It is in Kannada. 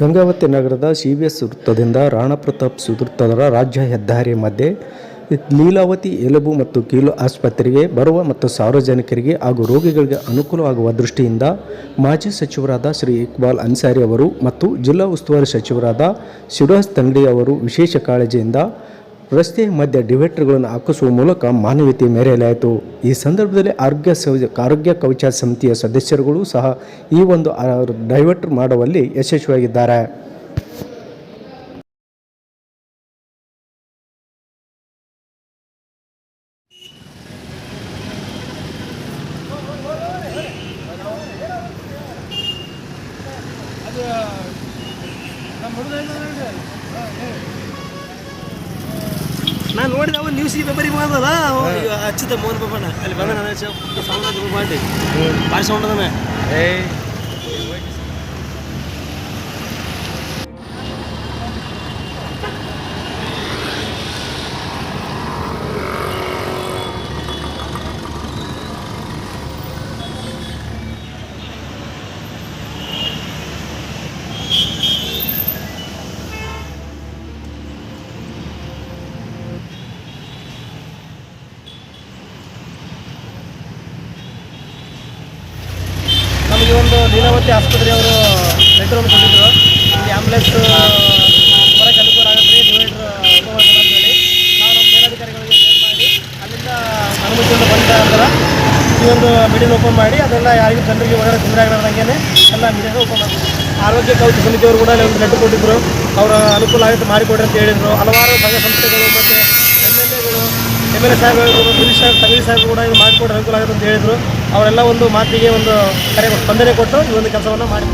ಗಂಗಾವತಿ ನಗರದ ಸಿಬಿಎಸ್ ವೃತ್ತದಿಂದ ರಾಣಾ ಪ್ರತಾಪ್ ವೃತ್ತದ ರಾಜ್ಯ ಹೆದ್ದಾರಿ ಮಧ್ಯೆ ಲೀಲಾವತಿ ಎಲುಬು ಮತ್ತು ಕೀಲು ಆಸ್ಪತ್ರೆಗೆ ಬರುವ ಮತ್ತು ಸಾರ್ವಜನಿಕರಿಗೆ ಹಾಗೂ ರೋಗಿಗಳಿಗೆ ಅನುಕೂಲವಾಗುವ ದೃಷ್ಟಿಯಿಂದ ಮಾಜಿ ಸಚಿವರಾದ ಶ್ರೀ ಇಕ್ಬಾಲ್ ಅನ್ಸಾರಿ ಅವರು ಮತ್ತು ಜಿಲ್ಲಾ ಉಸ್ತುವಾರಿ ಸಚಿವರಾದ ಶಿವರಾಜ್ ತಂಗಡಿ ಅವರು ವಿಶೇಷ ಕಾಳಜಿಯಿಂದ ರಸ್ತೆಯ ಮಧ್ಯೆ ಡಿವೈಡರ್ಗಳನ್ನು ಹಾಕಿಸುವ ಮೂಲಕ ಮಾನವೀಯತೆ ಮೆರೆಯಲಾಯಿತು. ಈ ಸಂದರ್ಭದಲ್ಲಿ ಆರೋಗ್ಯ ಕವಚ ಸಮಿತಿಯ ಸದಸ್ಯರುಗಳು ಸಹ ಈ ಒಂದು ಡೈವರ್ಟ್ ಮಾಡುವಲ್ಲಿ ಯಶಸ್ವಿಯಾಗಿದ್ದಾರೆ. ನಾನು ನೋಡಿದ ಅವನು ನ್ಯೂಸ್ ಪೇಪರಿಗೆ ಬಂದಲ್ಲ ಹಚ್ಚಿದ್ದ ಮೋಹನ್ ಬಾಬಣ್ಣ ಅಲ್ಲಿ ಬಂದ ನಾನು ಸೌಂಡ್ ಮಾಡಿ ಭಾರಿ ಸೌಂಡ್ ಅದನ್ನ ನಮಗೆ ಒಂದು ಲೀಲಾವತಿ ಆಸ್ಪತ್ರೆಯವರು ಲೆಟರ್ ಕೊಟ್ಟಿದ್ರು. ಇಲ್ಲಿ ಆಂಬುಲೆನ್ಸ್ ಹೊರಗೆ ಅನುಕೂಲ ಆಗುತ್ತೆ ಡಿವೈಡರ್ ಅಂತೇಳಿ ನಾವು ನಮ್ಮ ಮೇಲಧಿಕಾರಿಗಳಿಗೆ ಫೋನ್ ಮಾಡಿ ಅಲ್ಲಿಂದ ಅನುಮತಿಯನ್ನು ಬಂದ ನಂತರ ಈ ಒಂದು ಮಿಡಿಲ್ ಓಪನ್ ಮಾಡಿ ಅದೆಲ್ಲ ಯಾರಿಗೂ ಜನರಿಗೆ ಒಳಗಡೆ ತೊಂದರೆ ಆಗಲಾರ್ದಂಗೆ ಎಲ್ಲ ಮಿಡಿಯಾಗ ಓಪನ್ ಮಾಡ್ತೀವಿ. ಆರೋಗ್ಯ ಕವಚ ಸಮಿತಿಯವರು ಕೂಡ ಒಂದು ಲೆಟರ್ ಕೊಟ್ಟಿದ್ದರು. ಅವರ ಅನುಕೂಲ ಆಗುತ್ತೆ ಮಾಡಿಕೊಡ್ರಿ ಅಂತ ಹೇಳಿದರು. ಹಲವಾರು ಸಂಘ ಸಂಸ್ಥೆಗಳು ಮತ್ತು MLA ಸಾಹೇಬರು ತಂಗಡಿ ಸಾಹೇಬರು ಕೂಡ ಇದು ಮಾಡಿಕೊಡ್ರೆ ಅನುಕೂಲ ಆಗುತ್ತೆ ಅಂತ ಹೇಳಿದರು. ಅವರೆಲ್ಲ ಒಂದು ಮಾತಿಗೆ ಒಂದು ಸ್ಪಂದನೆ ಕೊಟ್ಟು ಈ ಒಂದು ಕೆಲಸವನ್ನು ಮಾಡಿ